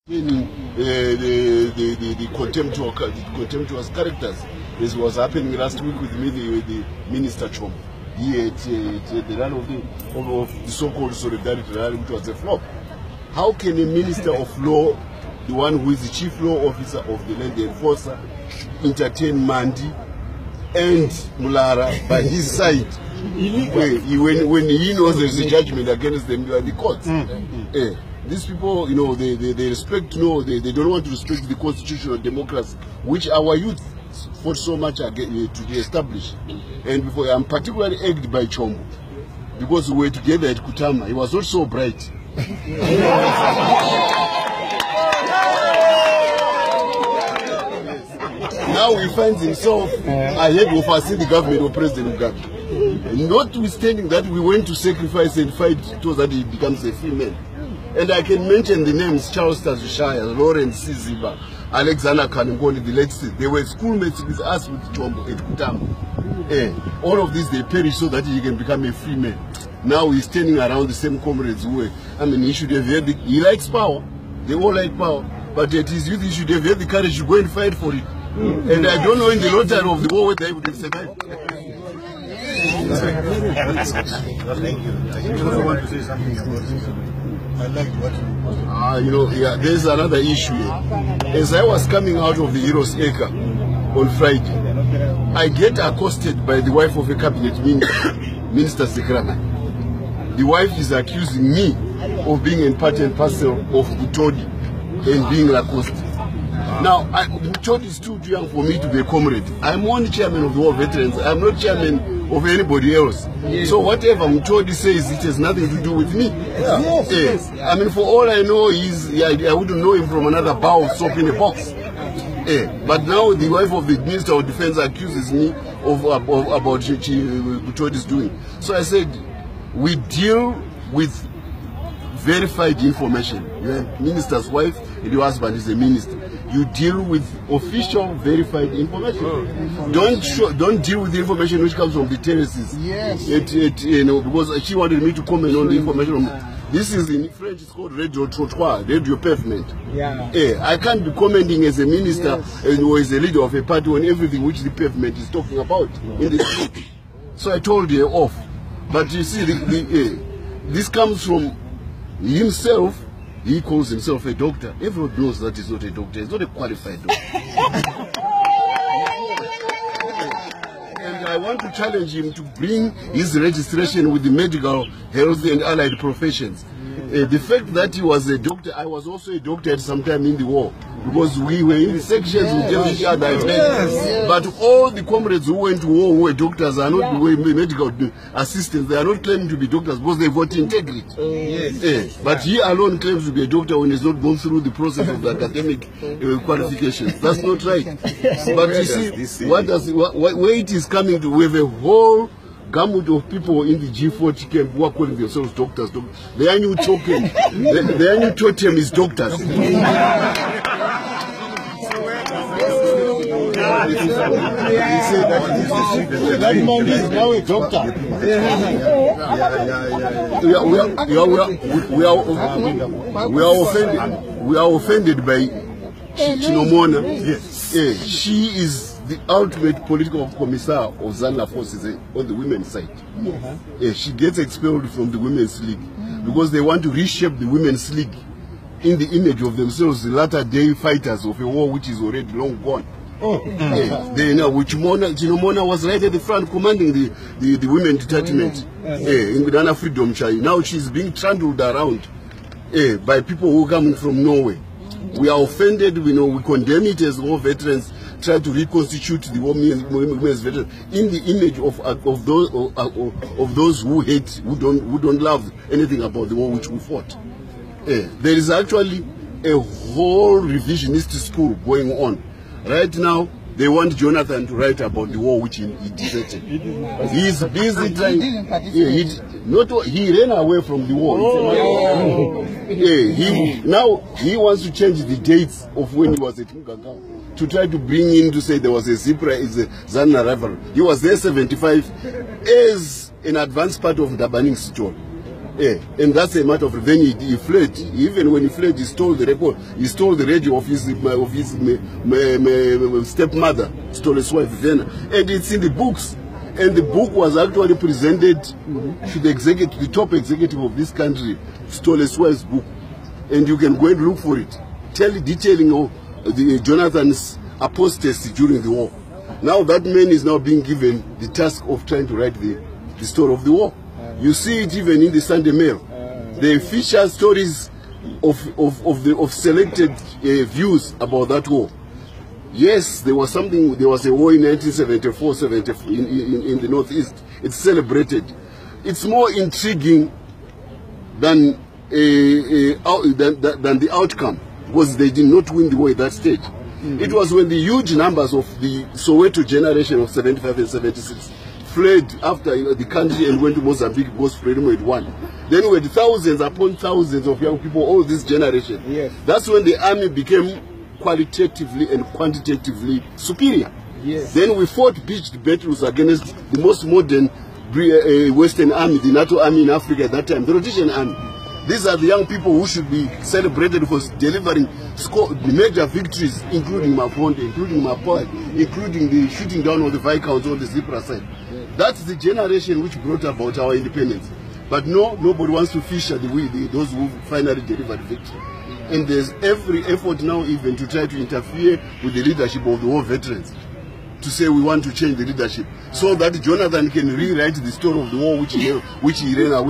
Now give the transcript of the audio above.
The contemptuous characters, as was happening last week with the Minister Chombo. He at the run of the so-called solidarity rally, which was a flop. How can a minister of law, the one who is the chief law officer of the land enforcer, entertain Mandi and Mulara by his side when he knows there's a judgment against them in the courts? These people, you know, they respect, they don't want to respect the constitutional democracy, which our youth fought so much to establish. And before, I'm particularly egged by Chombo, because we were together at Kutama. He was not so bright. Now he finds himself ahead of us in the government of President Mugabe. Notwithstanding that, we went to sacrifice and fight so that he becomes a free man. And I can mention the names: Charles Tazushaya, Lawrence Siziba, Alexander Kanungoni, the late. They were schoolmates with us with Chombo at Kutama. All of this, they perished so that he can become a free man. Now he's standing around the same comrades who were, he should have had he likes power. They all like power. But at his youth, he should have had the courage to go and fight for it. And I don't know in the lottery of the war whether he would have survived. Thank you. I just want to say something about this. I like what there's another issue here. As I was coming out of the Heroes Acre on Friday, I get accosted by the wife of a cabinet minister, Minister Sekrana. The wife is accusing me of being in part and parcel of Utodi and being Lacoste. Now, Utodi is too young for me to be a comrade. I'm only chairman of the war veterans. I'm not chairman of anybody else. So whatever Mutodi says, it has nothing to do with me. For all I know, I wouldn't know him from another bar of soap in a box. But now the wife of the Minister of Defense accuses me of about what Mutodi is doing. So I said, we deal with verified information. Your minister's wife and your husband is a minister. You deal with official verified information. Don't deal with the information which comes from the terraces. Yes. Because she wanted me to comment on the information. This is in French, it's called radio trottoir, radio pavement. I can't be commenting as a minister or as a leader of a party on everything which the pavement is talking about in the street. So I told her off. But you see, this comes from himself. He calls himself a doctor. Everyone knows that he's not a doctor. He's not a qualified doctor. And I want to challenge him to bring his registration with the medical, health and allied professions. The fact that he was a doctor, I was also a doctor at some time in the war, because we were in the sections with each other. But all the comrades who went to war who were doctors are not medical assistants. They are not claiming to be doctors because they vote integrity. But he alone claims to be a doctor when he's not gone through the process of the academic qualifications. That's not right. But you see, where it is coming to, we have a whole gamut of people in the G40 camp who are calling themselves doctors. Their new token, their new totem is doctors. That man is now a doctor. We are offended by Chinomona. She is the ultimate political commissar of Zanla forces on the women's side. She gets expelled from the women's league because they want to reshape the women's league in the image of themselves, the latter day fighters of a war which is already long gone. Chinomona was right at the front commanding the women detachment in Ghana Freedom Chai. Now she's being trundled around by people who are coming from Norway. We are offended, we condemn it as war veterans try to reconstitute the women's veterans in the image of those who hate, who don't love anything about the war which we fought. There is actually a whole revisionist school going on. Right now, they want Jonathan to write about the war which he deserted. He's busy trying. He ran away from the war. Now he wants to change the dates of when he was at Muganga to try to bring in to say there was a Zana rivalry. He was there 75 as an advanced part of Dabaning's story. And that's a matter of, then he fled. Even when he fled, he stole the record. He stole the radio of his stepmother, stole his wife, Vienna. And it's in the books. And the book was actually presented to the top executive of this country, Stole Swai's book. And you can go and look for it. Detailing of Jonathan's apostasy during the war. Now that man is now being given the task of trying to write the story of the war. You see it even in the Sunday Mail. They feature stories of selected views about that war. Yes, there was a war in 1974-75 in the Northeast. It's celebrated. It's more intriguing than the outcome, because they did not win the war at that stage. It was when the huge numbers of the Soweto generation of 75 and 76 fled after the country and went to Mozambique because Frelimo had won. Then we had thousands upon thousands of young people, all this generation. Yes. That's when the army became qualitatively and quantitatively superior. Yes. Then we fought pitched battles against the most modern Western army, the NATO army in Africa at that time, the Rhodesian army. These are the young people who should be celebrated for delivering major victories, including Maponde, including Mapoy, including the shooting down of the Viscounts on the Zipra side. That's the generation which brought about our independence. But no, nobody wants to feature those who finally delivered victory. And there's every effort now even to try to interfere with the leadership of the war veterans, to say we want to change the leadership, so that Jonathan can rewrite the story of the war which he ran away.